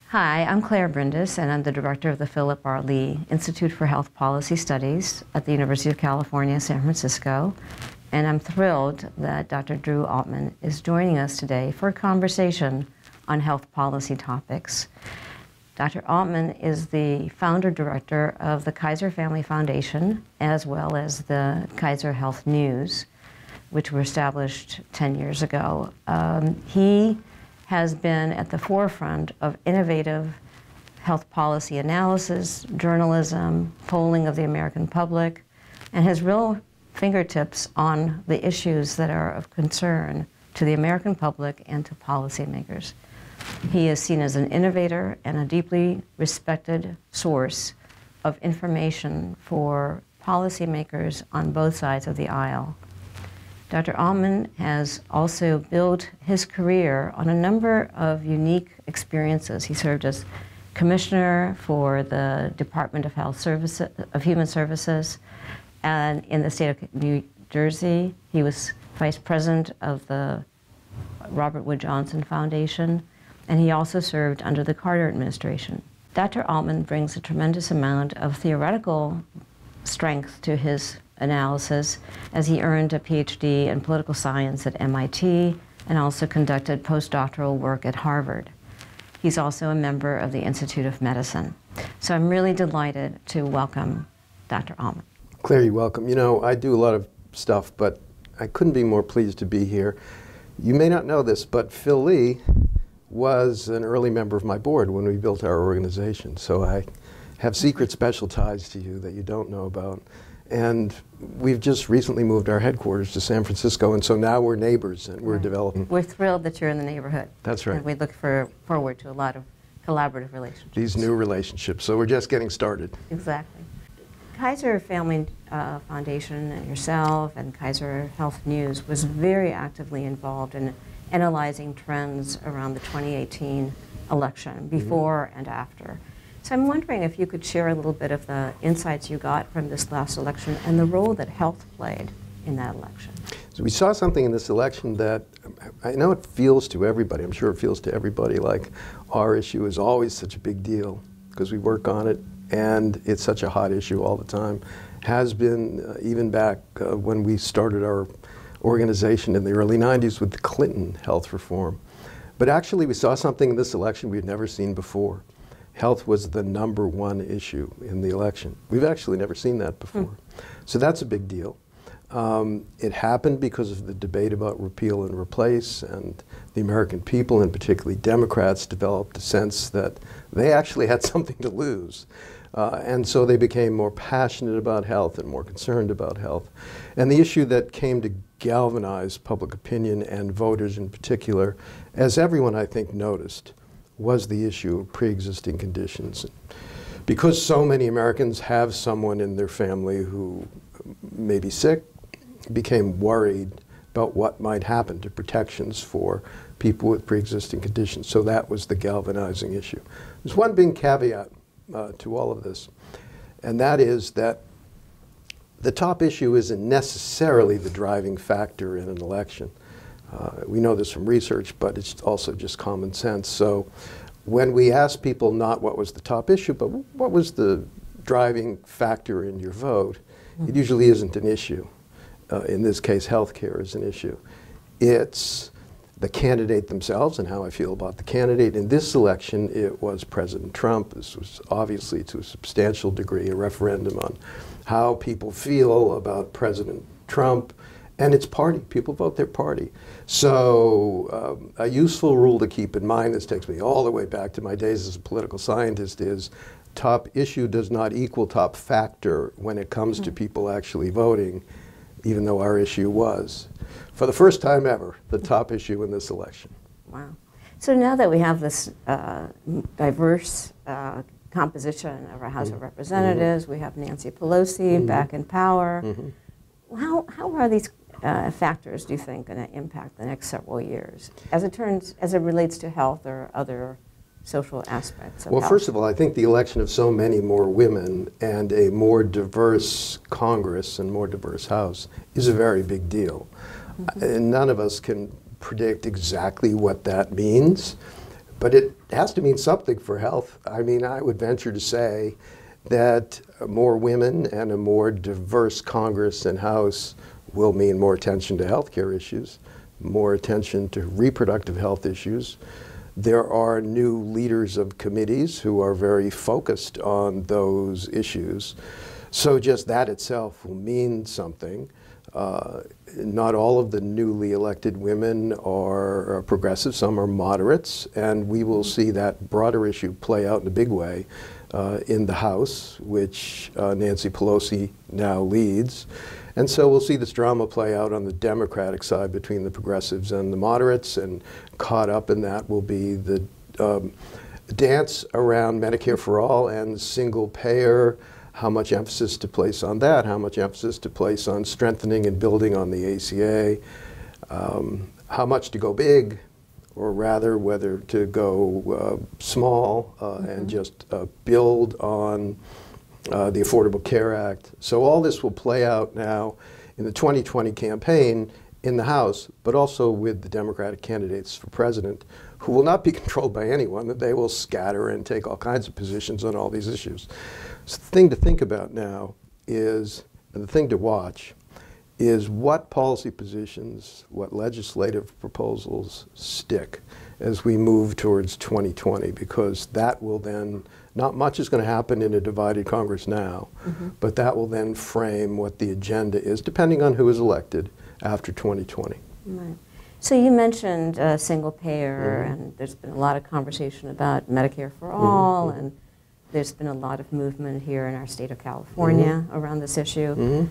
Hi, I'm Claire Brindis, and I'm the director of the Philip R. Lee Institute for Health Policy Studies at the University of California, San Francisco. And I'm thrilled that Dr. Drew Altman is joining us today for a conversation on health policy topics. Dr. Altman is the founder director of the Kaiser Family Foundation, as well as the Kaiser Health News, which were established 10 years ago. He has been at the forefront of innovative health policy analysis, journalism, polling of the American public, and has real fingertips on the issues that are of concern to the American public and to policymakers. He is seen as an innovator and a deeply respected source of information for policymakers on both sides of the aisle. Dr. Altman has also built his career on a number of unique experiences. He served as commissioner for the Department of Human Services, and in the state of New Jersey, he was vice president of the Robert Wood Johnson Foundation, and he also served under the Carter administration. Dr. Altman brings a tremendous amount of theoretical strength to his analysis, as he earned a PhD in political science at MIT and also conducted postdoctoral work at Harvard. He's also a member of the Institute of Medicine. So I'm really delighted to welcome Dr. Altman. Claire, you're welcome. You know, I do a lot of stuff, but I couldn't be more pleased to be here. You may not know this, but Phil Lee was an early member of my board when we built our organization. So I have secret special ties to you that you don't know about. And we've just recently moved our headquarters to San Francisco, and so now we're neighbors and we're developing. We're thrilled that you're in the neighborhood. That's right. And we look forward to a lot of collaborative relationships. These new relationships. So we're just getting started. Exactly. Kaiser Family Foundation and yourself and Kaiser Health News was very actively involved in analyzing trends around the 2018 election, before and after. So I'm wondering if you could share a little bit of the insights you got from this last election and the role that health played in that election. So we saw something in this election that I know it feels to everybody, I'm sure it feels to everybody like our issue is always such a big deal because we work on it and it's such a hot issue all the time. Has been even back when we started our organization in the early 90s with the Clinton health reform. But actually we saw something in this election we had never seen before. Health was the #1 issue in the election. We've actually never seen that before. So that's a big deal. It happened because of the debate about repeal and replace, and the American people, and particularly Democrats, developed a sense that they actually had something to lose. And so they became more passionate about health and more concerned about health. And the issue that came to galvanize public opinion and voters in particular, as everyone I think noticed, was the issue of pre-existing conditions. Because so many Americans have someone in their family who may be sick, became worried about what might happen to protections for people with pre-existing conditions. So that was the galvanizing issue. There's one big caveat to all of this, and that is that the top issue isn't necessarily the driving factor in an election. We know this from research, but it's also just common sense. So when we ask people not what was the top issue, but what was the driving factor in your vote, it usually isn't an issue. In this case, healthcare is an issue. It's the candidate themselves and how I feel about the candidate. In this election, it was President Trump. This was obviously, to a substantial degree, a referendum on how people feel about President Trump and its party. People vote their party. So a useful rule to keep in mind, this takes me all the way back to my days as a political scientist, is top issue does not equal top factor when it comes to people actually voting, even though our issue was, for the first time ever, the top issue in this election. Wow. So now that we have this diverse composition of our House of Representatives, we have Nancy Pelosi back in power, how are these factors, do you think, going to impact the next several years as it relates to health or other social aspects of well, health? first of all, I think the election of so many more women and a more diverse Congress and more diverse House is a very big deal. And none of us can predict exactly what that means, But it has to mean something for health. I mean, I would venture to say that more women and a more diverse Congress and House will mean more attention to healthcare issues, more attention to reproductive health issues. There are new leaders of committees who are very focused on those issues. So just that itself will mean something. Not all of the newly elected women are progressive, some are moderates, and we will see that broader issue play out in a big way in the House, which Nancy Pelosi now leads. And so we'll see this drama play out on the Democratic side between the progressives and the moderates, and caught up in that will be the dance around Medicare for all and single payer, how much emphasis to place on that, how much emphasis to place on strengthening and building on the ACA, how much to go big, or rather whether to go small and just build on the Affordable Care Act. So all this will play out now in the 2020 campaign in the House, but also with the Democratic candidates for president, who will not be controlled by anyone, that they will scatter and take all kinds of positions on all these issues. So the thing to think about now is, and the thing to watch, is what policy positions, what legislative proposals stick as we move towards 2020, because that will then, not much is going to happen in a divided Congress now, but that will then frame what the agenda is, depending on who is elected after 2020. Right. So you mentioned single payer, and there's been a lot of conversation about Medicare for all, and there's been a lot of movement here in our state of California around this issue.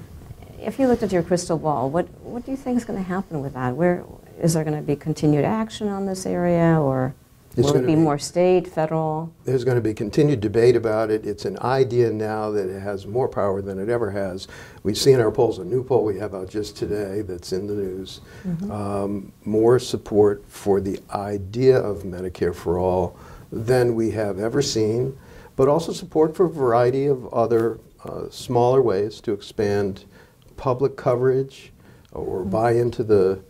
If you looked at your crystal ball, what do you think is going to happen with that? Where is there going to be continued action on this area, or will it be more state, federal? There's going to be continued debate about it. It's an idea now that it has more power than it ever has. We see in our polls, a new poll we have out just today that's in the news, more support for the idea of Medicare for all than we have ever seen, but also support for a variety of other smaller ways to expand public coverage or buy into the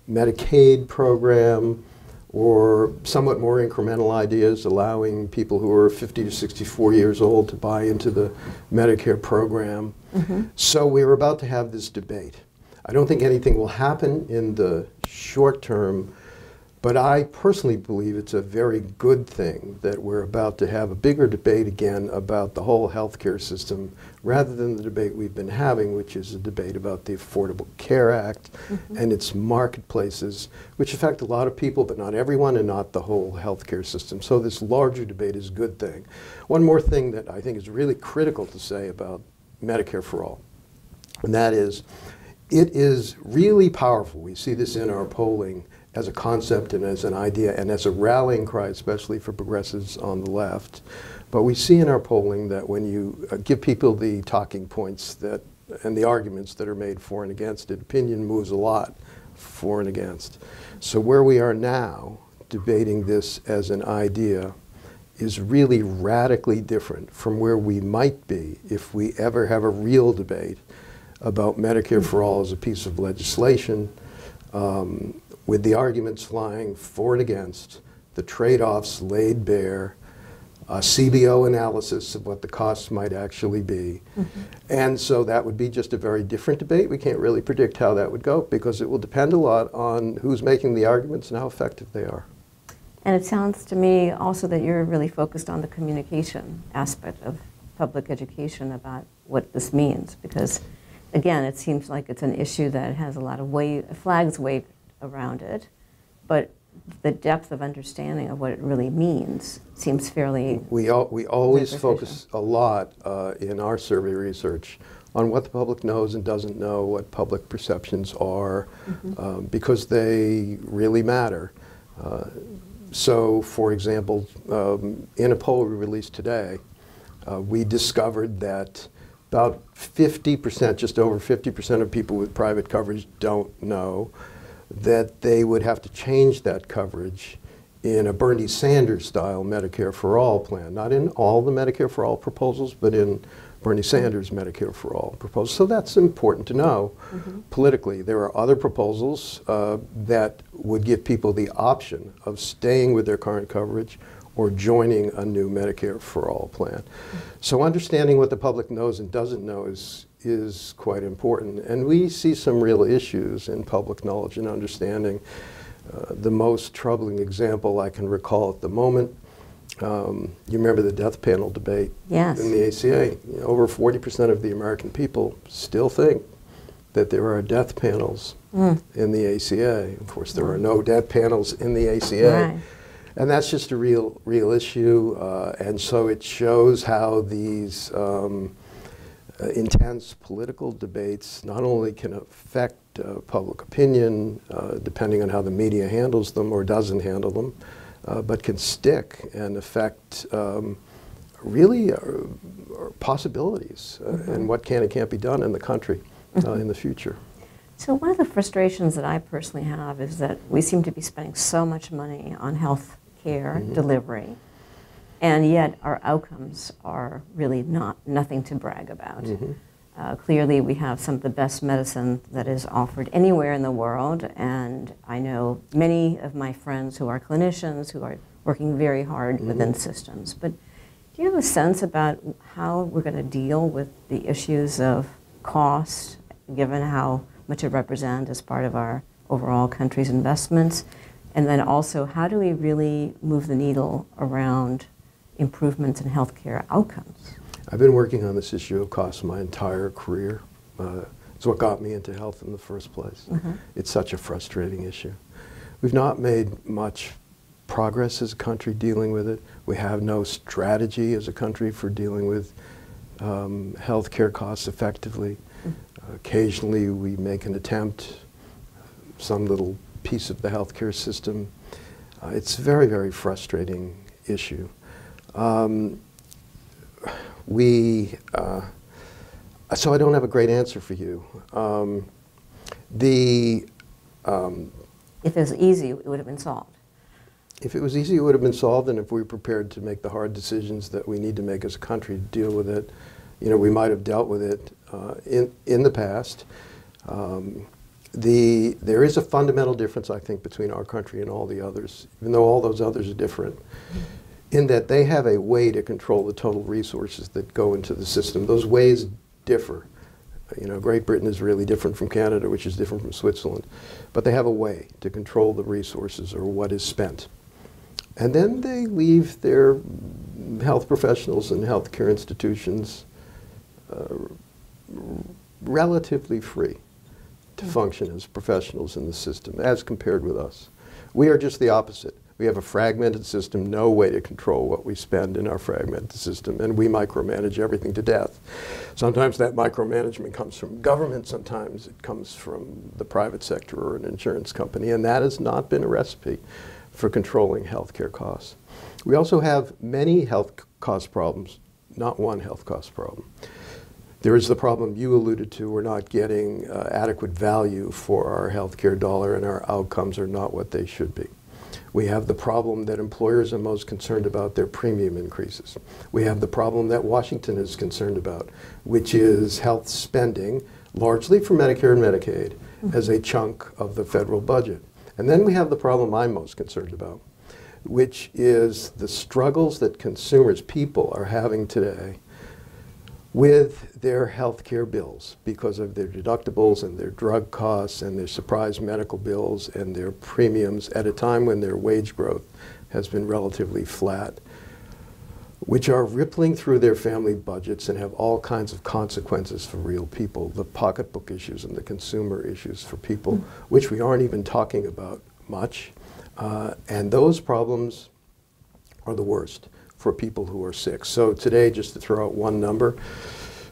Medicaid program, or somewhat more incremental ideas allowing people who are 50 to 64 years old to buy into the Medicare program. So we're about to have this debate. I don't think anything will happen in the short term, but I personally believe it's a very good thing that we're about to have a bigger debate again about the whole healthcare system, rather than the debate we've been having, which is a debate about the Affordable Care Act and its marketplaces, which affect a lot of people, but not everyone, and not the whole healthcare system. So this larger debate is a good thing. One more thing that I think is really critical to say about Medicare for all, and that is, it is really powerful. We see this in our polling as a concept and as an idea and as a rallying cry, especially for progressives on the left. But we see in our polling that when you give people the talking points that and the arguments that are made for and against it, opinion moves a lot for and against. So where we are now, debating this as an idea, is really radically different from where we might be if we ever have a real debate about Medicare for all as a piece of legislation, with the arguments flying for and against, the trade-offs laid bare, a CBO analysis of what the costs might actually be. And so that would be just a very different debate. We can't really predict how that would go, because it will depend a lot on who's making the arguments and how effective they are. And it sounds to me also that you're really focused on the communication aspect of public education about what this means, because again, it seems like it's an issue that has a lot of flags waved around it, but the depth of understanding of what it really means seems fairly We always focus a lot in our survey research on what the public knows and doesn't know, what public perceptions are, because they really matter. So, for example, in a poll we released today, we discovered that about 50%, just over 50% of people with private coverage don't know that they would have to change that coverage in a Bernie Sanders style Medicare for all plan. Not in all the Medicare for all proposals, but in Bernie Sanders' Medicare for All proposal. So that's important to know politically. There are other proposals that would give people the option of staying with their current coverage or joining a new Medicare for All plan. So understanding what the public knows and doesn't know is quite important. And we see some real issues in public knowledge and understanding. The most troubling example I can recall at the moment, you remember the death panel debate Yes. in the ACA. You know, over 40% of the American people still think that there are death panels in the ACA. Of course, there are no death panels in the ACA. Right. And that's just a real issue. And so it shows how these intense political debates not only can affect public opinion, depending on how the media handles them or doesn't handle them, but can stick and affect really possibilities and what can and can't be done in the country in the future. So one of the frustrations that I personally have is that we seem to be spending so much money on health care delivery, and yet our outcomes are really nothing to brag about. Clearly, we have some of the best medicine that is offered anywhere in the world, and I know many of my friends who are clinicians who are working very hard within systems. But do you have a sense about how we're going to deal with the issues of cost, given how much it represents as part of our overall country's investments? And then also, how do we really move the needle around improvements in healthcare outcomes? I've been working on this issue of cost my entire career. It's what got me into health in the first place. It's such a frustrating issue. We've not made much progress as a country dealing with it. We have no strategy as a country for dealing with healthcare costs effectively. Occasionally we make an attempt, some little piece of the healthcare system. It's a very, very frustrating issue. So I don't have a great answer for you. If it was easy, it would have been solved. If it was easy, it would have been solved, and if we were prepared to make the hard decisions that we need to make as a country to deal with it, you know, we might have dealt with it in the past. There is a fundamental difference, I think, between our country and all the others, even though all those others are different, in that they have a way to control the total resources that go into the system. Those ways differ. You know, Great Britain is really different from Canada, which is different from Switzerland. But they have a way to control the resources or what is spent. And then they leave their health professionals and healthcare institutions relatively free to function as professionals in the system, as compared with us. We are just the opposite. We have a fragmented system, no way to control what we spend in our fragmented system, and we micromanage everything to death. Sometimes that micromanagement comes from government, sometimes it comes from the private sector or an insurance company, and that has not been a recipe for controlling healthcare costs. We also have many health cost problems, not one health cost problem. There is the problem you alluded to. We're not getting adequate value for our healthcare dollar, and our outcomes are not what they should be. We have the problem that employers are most concerned about, their premium increases. We have the problem that Washington is concerned about, which is health spending, largely for Medicare and Medicaid, as a chunk of the federal budget. And then we have the problem I'm most concerned about, which is the struggles that consumers, people, are having today with their health care bills because of their deductibles and their drug costs and their surprise medical bills and their premiums at a time when their wage growth has been relatively flat, which are rippling through their family budgets and have all kinds of consequences for real people, the pocketbook issues and the consumer issues for people, which we aren't even talking about much. And those problems are the worst for people who are sick. So today, just to throw out one number,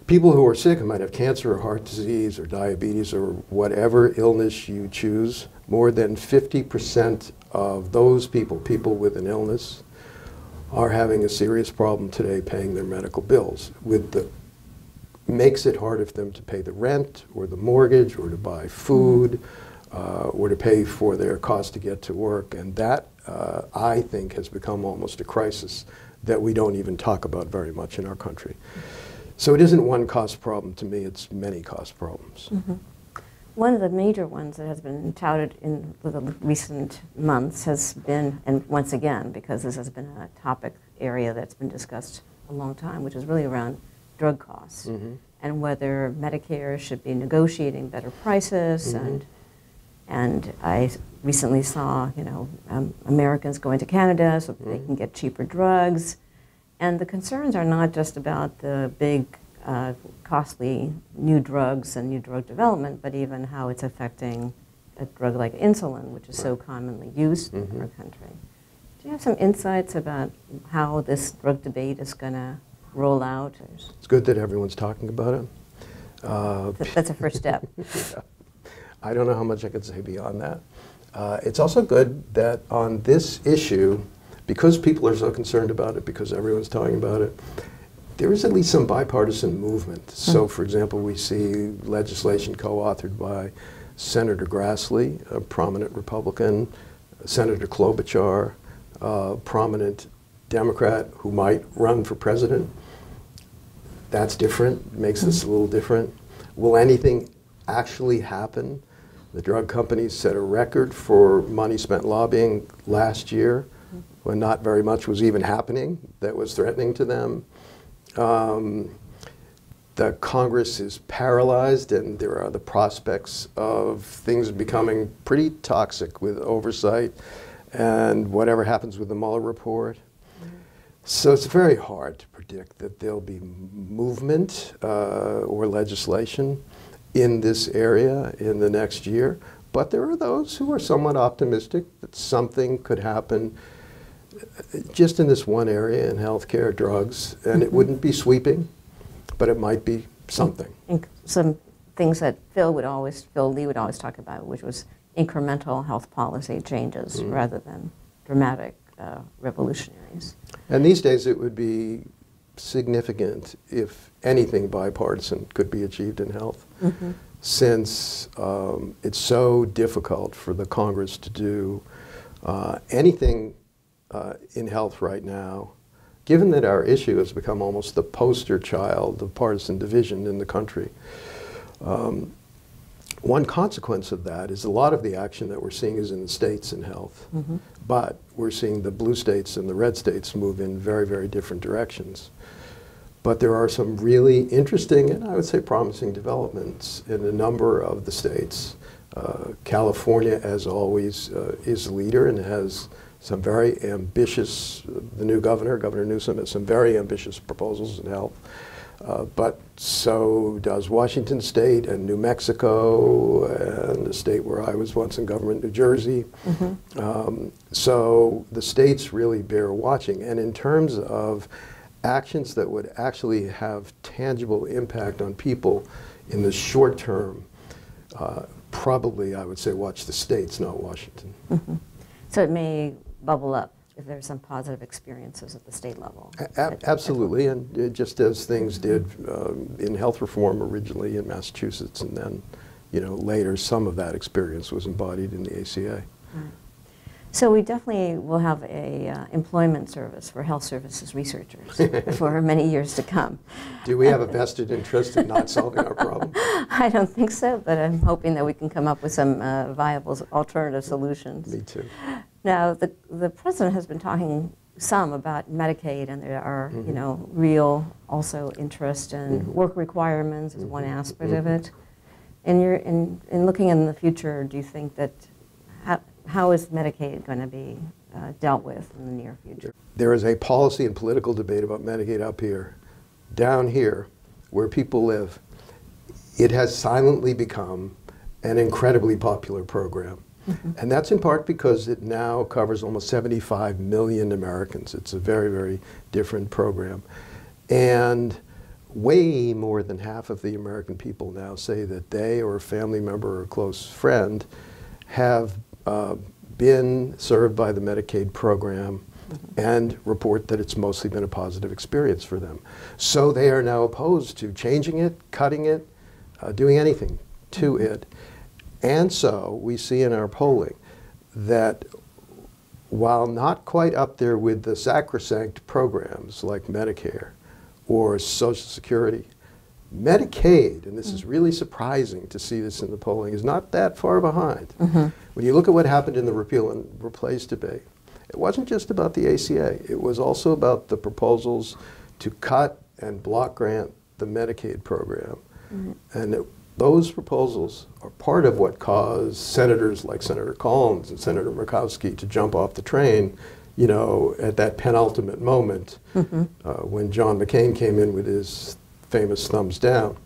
people who are sick, who might have cancer or heart disease or diabetes or whatever illness you choose, more than 50% of those people with an illness, are having a serious problem today paying their medical bills. Makes it harder for them to pay the rent or the mortgage or to buy food or to pay for their cost to get to work. And that, I think, has become almost a crisis that we don't even talk about very much in our country. So it isn't one cost problem to me, it's many cost problems. Mm-hmm. One of the major ones that has been touted in the recent months has been, and once again, because this has been a topic area that's been discussed a long time, which is really around drug costs, mm-hmm. and whether Medicare should be negotiating better prices. Mm-hmm. And I recently saw, Americans going to Canada so that they can get cheaper drugs. And the concerns are not just about the big, costly new drugs and new drug development, but even how it's affecting a drug like insulin, which is so commonly used in our country. Do you have some insights about how this drug debate is going to roll out? It's good that everyone's talking about it. That's a first step. Yeah. I don't know how much I could say beyond that. It's also good that on this issue, because people are so concerned about it, because everyone's talking about it, there is at least some bipartisan movement. Mm-hmm. So, for example, we see legislation co-authored by Senator Grassley, a prominent Republican, Senator Klobuchar, a prominent Democrat who might run for president. That's different, makes this a little different. Will anything actually happen? The drug companies set a record for money spent lobbying last year when not very much was even happening that was threatening to them. The Congress is paralyzed, and there are the prospects of things becoming pretty toxic with oversight and whatever happens with the Mueller report. So it's very hard to predict that there'll be movement or legislation in this area in the next year. But there are those who are somewhat optimistic that something could happen just in this one area in healthcare, drugs, and it wouldn't be sweeping, but it might be something. Some things that Phil Lee would always talk about, which was incremental health policy changes rather than dramatic revolutionaries. And these days it would be significant if anything bipartisan could be achieved in health, since it's so difficult for the Congress to do anything in health right now, given that our issue has become almost the poster child of partisan division in the country. One consequence of that is a lot of the action that we're seeing is in the states in health, but we're seeing the blue states and the red states move in very, very different directions. But there are some really interesting and I would say promising developments in a number of the states. California, as always, is the leader and has some very ambitious, the new governor, Governor Newsom, has some very ambitious proposals in health. But so does Washington State and New Mexico and the state where I was once in government, New Jersey. So the states really bear watching. And in terms of actions that would actually have tangible impact on people in the short term, probably I would say watch the states, not Washington. So it may bubble up if there's some positive experiences at the state level. Absolutely, and just as things did in health reform originally in Massachusetts, and then, later some of that experience was embodied in the ACA. So we definitely will have a employment service for health services researchers for many years to come. Do we have a vested interest in not solving our problem? I don't think so, but I'm hoping that we can come up with some viable alternative solutions. Me too. Now, the president has been talking some about Medicaid, and there are, real also interest in work requirements as one aspect of it. In looking in the future, do you think that how is Medicaid going to be dealt with in the near future? There is a policy and political debate about Medicaid up here. Down here, where people live, it has silently become an incredibly popular program. And that's in part because it now covers almost 75 million Americans. It's a very, very different program. And way more than half of the American people now say that they or a family member or a close friend have been served by the Medicaid program and report that it's mostly been a positive experience for them. So they are now opposed to changing it, cutting it, doing anything to it. And so we see in our polling that while not quite up there with the sacrosanct programs like Medicare or Social Security. Medicaid, and this is really surprising to see this in the polling, is not that far behind. When you look at what happened in the repeal and replace debate, it wasn't just about the ACA. It was also about the proposals to cut and block grant the Medicaid program. And those proposals are part of what caused senators like Senator Collins and Senator Murkowski to jump off the train, you know, at that penultimate moment when John McCain came in with his famous thumbs down.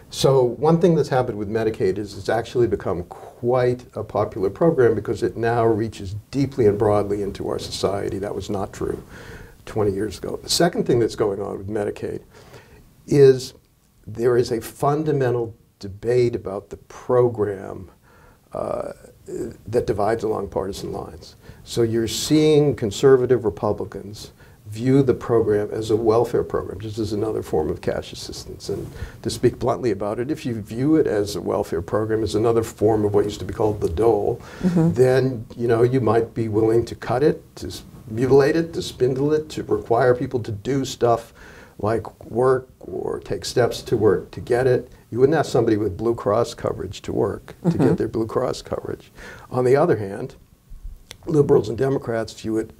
So one thing that's happened with Medicaid is it's actually become quite a popular program because it now reaches deeply and broadly into our society. That was not true 20 years ago. The second thing that's going on with Medicaid is there is a fundamental debate about the program that divides along partisan lines. So you're seeing conservative Republicans view the program as a welfare program, just as another form of cash assistance. And to speak bluntly about it, if you view it as a welfare program, as another form of what used to be called the dole, then you might be willing to cut it, to mutilate it, to spindle it, to require people to do stuff like work or take steps to work to get it. You wouldn't ask somebody with Blue Cross coverage to work to get their Blue Cross coverage. On the other hand, liberals and Democrats view it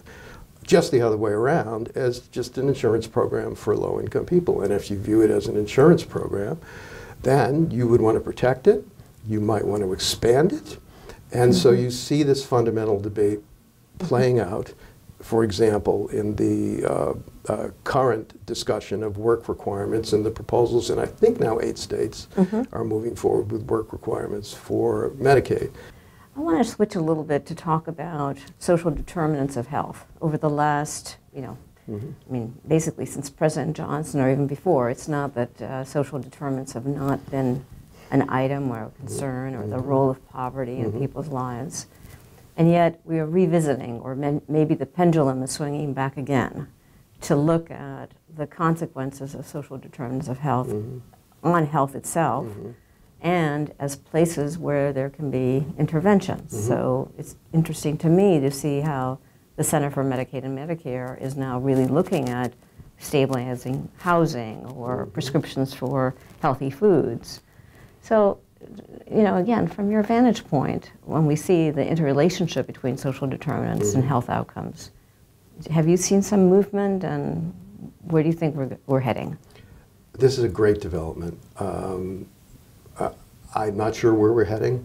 just the other way around, as just an insurance program for low-income people. And if you view it as an insurance program, then you would want to protect it, you might want to expand it, and so you see this fundamental debate playing out, for example, in the current discussion of work requirements and the proposals, and I think now 8 states are moving forward with work requirements for Medicaid. I want to switch a little bit to talk about social determinants of health. Over the last, I mean, basically since President Johnson or even before, it's not that social determinants have not been an item or a concern or the role of poverty in people's lives. And yet we are revisiting, or maybe the pendulum is swinging back again, to look at the consequences of social determinants of health on health itself, and as places where there can be interventions. So it's interesting to me to see how the Center for Medicaid and Medicare is now really looking at stabilizing housing or prescriptions for healthy foods. So, again, from your vantage point, when we see the interrelationship between social determinants and health outcomes, have you seen some movement, and where do you think we're heading? This is a great development. I'm not sure where we're heading.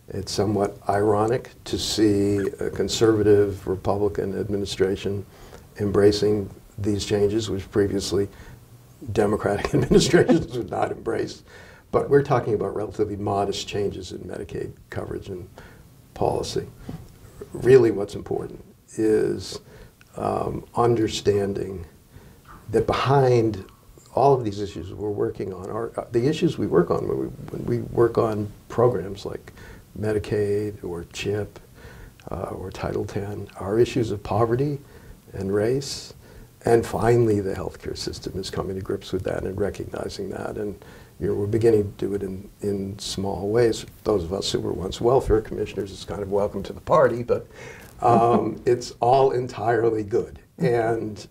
It's somewhat ironic to see a conservative Republican administration embracing these changes, which previously Democratic administrations would not embrace. But we're talking about relatively modest changes in Medicaid coverage and policy. Really what's important is understanding that behind all of these issues we're working on are the issues we work on when we work on programs like Medicaid or CHIP or Title X, are issues of poverty and race. And finally, the healthcare system is coming to grips with that and recognizing that. And we're beginning to do it in small ways. Those of us who were once welfare commissioners, it's kind of welcome to the party, but it's all entirely good. And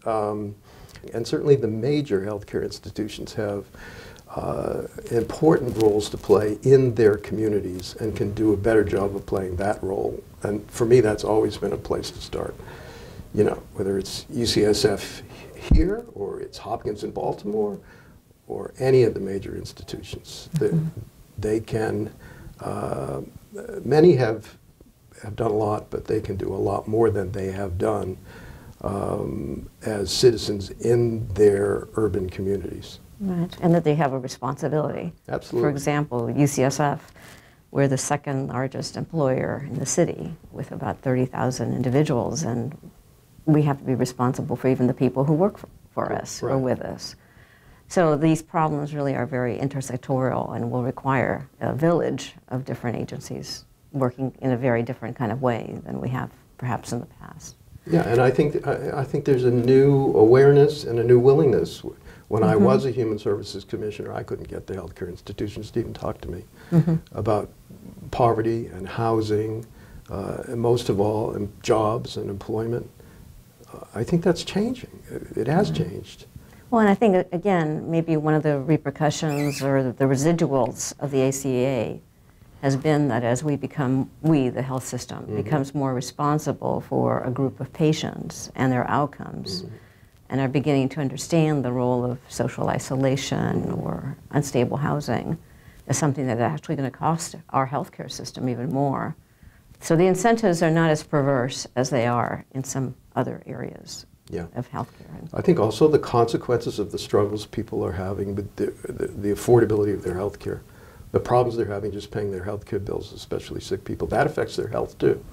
certainly the major healthcare institutions have important roles to play in their communities and can do a better job of playing that role. And for me, that's always been a place to start. Whether it's UCSF here or it's Hopkins in Baltimore or any of the major institutions, they can, many have done a lot, but they can do a lot more than they have done as citizens in their urban communities. Right, and that they have a responsibility. Absolutely. For example, UCSF, we're the second largest employer in the city with about 30,000 individuals, and we have to be responsible for even the people who work for us or with us. So these problems really are very intersectoral and will require a village of different agencies working in a very different kind of way than we have perhaps in the past. Yeah, and I think there's a new awareness and a new willingness. When I was a Human Services Commissioner, I couldn't get the healthcare institutions to even talk to me about poverty and housing, and most of all, jobs and employment. I think that's changing. It has changed. Well, and I think, again, maybe one of the repercussions or the residuals of the ACA has been that as we, the health system, becomes more responsible for a group of patients and their outcomes, and are beginning to understand the role of social isolation or unstable housing as something that's actually going to cost our healthcare system even more. So the incentives are not as perverse as they are in some other areas of healthcare. I think also the consequences of the struggles people are having with the affordability of their healthcare, the problems they're having just paying their healthcare bills, especially sick people, that affects their health too.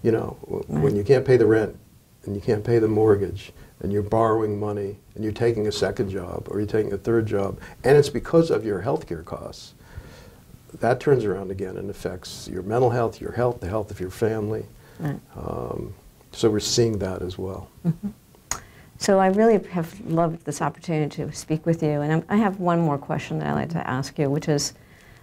You know, when you can't pay the rent and you can't pay the mortgage and you're borrowing money and you're taking a second job or you're taking a third job, and it's because of your healthcare costs, that turns around again and affects your mental health, your health, the health of your family. So we're seeing that as well. So I really have loved this opportunity to speak with you, and I have one more question that I'd like to ask you, which is,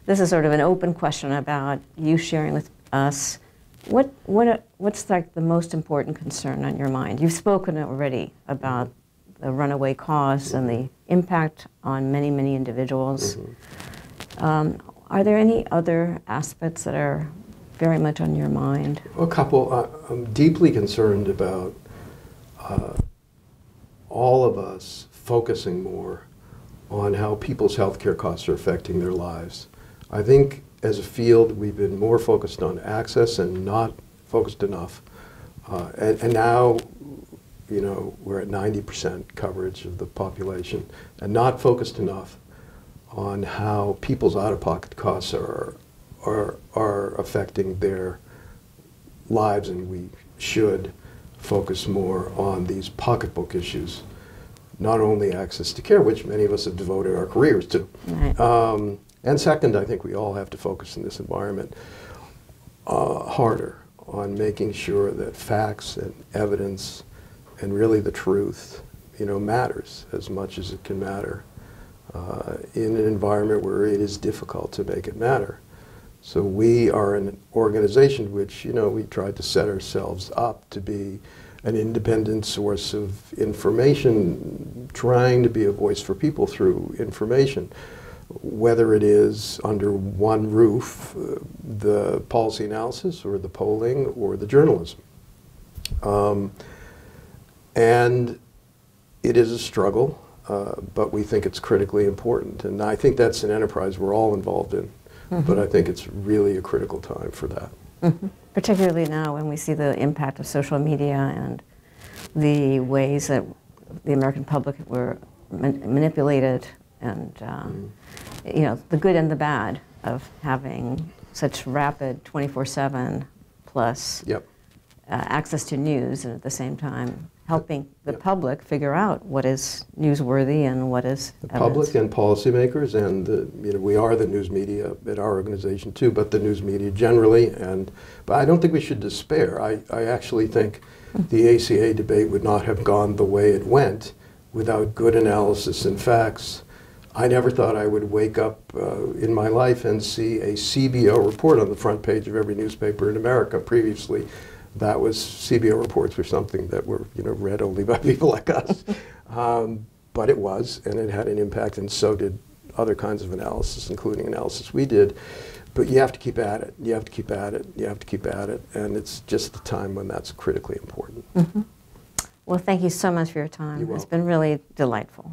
this is sort of an open question about you sharing with us what's like the most important concern on your mind. You've spoken already about the runaway costs and the impact on many, many individuals. Are there any other aspects that are very much on your mind? A couple. I'm deeply concerned about all of us focusing more on how people's healthcare costs are affecting their lives. I think as a field we've been more focused on access and not focused enough. And now, you know, we're at 90% coverage of the population and not focused enough on how people's out-of-pocket costs are affecting their lives, and we should focus more on these pocketbook issues, not only access to care, which many of us have devoted our careers to. And second, I think we all have to focus in this environment harder on making sure that facts and evidence and really the truth, you know, matters as much as it can matter in an environment where it is difficult to make it matter. So we are an organization which, you know, we tried to set ourselves up to be an independent source of information, trying to be a voice for people through information, whether it is under one roof, the policy analysis or the polling or the journalism. And it is a struggle, but we think it's critically important. And I think that's an enterprise we're all involved in. But I think it's really a critical time for that. Particularly now when we see the impact of social media and the ways that the American public were manipulated, and you know, the good and the bad of having such rapid 24/7 plus access to news, and at the same time helping the public figure out what is newsworthy and what is the public and policymakers, and you know, we are the news media at our organization too, but the news media generally. But I don't think we should despair. I actually think the ACA debate would not have gone the way it went without good analysis and facts. I never thought I would wake up in my life and see a CBO report on the front page of every newspaper in America. Previously, that was CBO reports were something that were, you know, read only by people like us. But it was, and it had an impact, and so did other kinds of analysis, including analysis we did. But you have to keep at it. You have to keep at it. You have to keep at it. And it's just the time when that's critically important. Well, thank you so much for your time. It's been really delightful.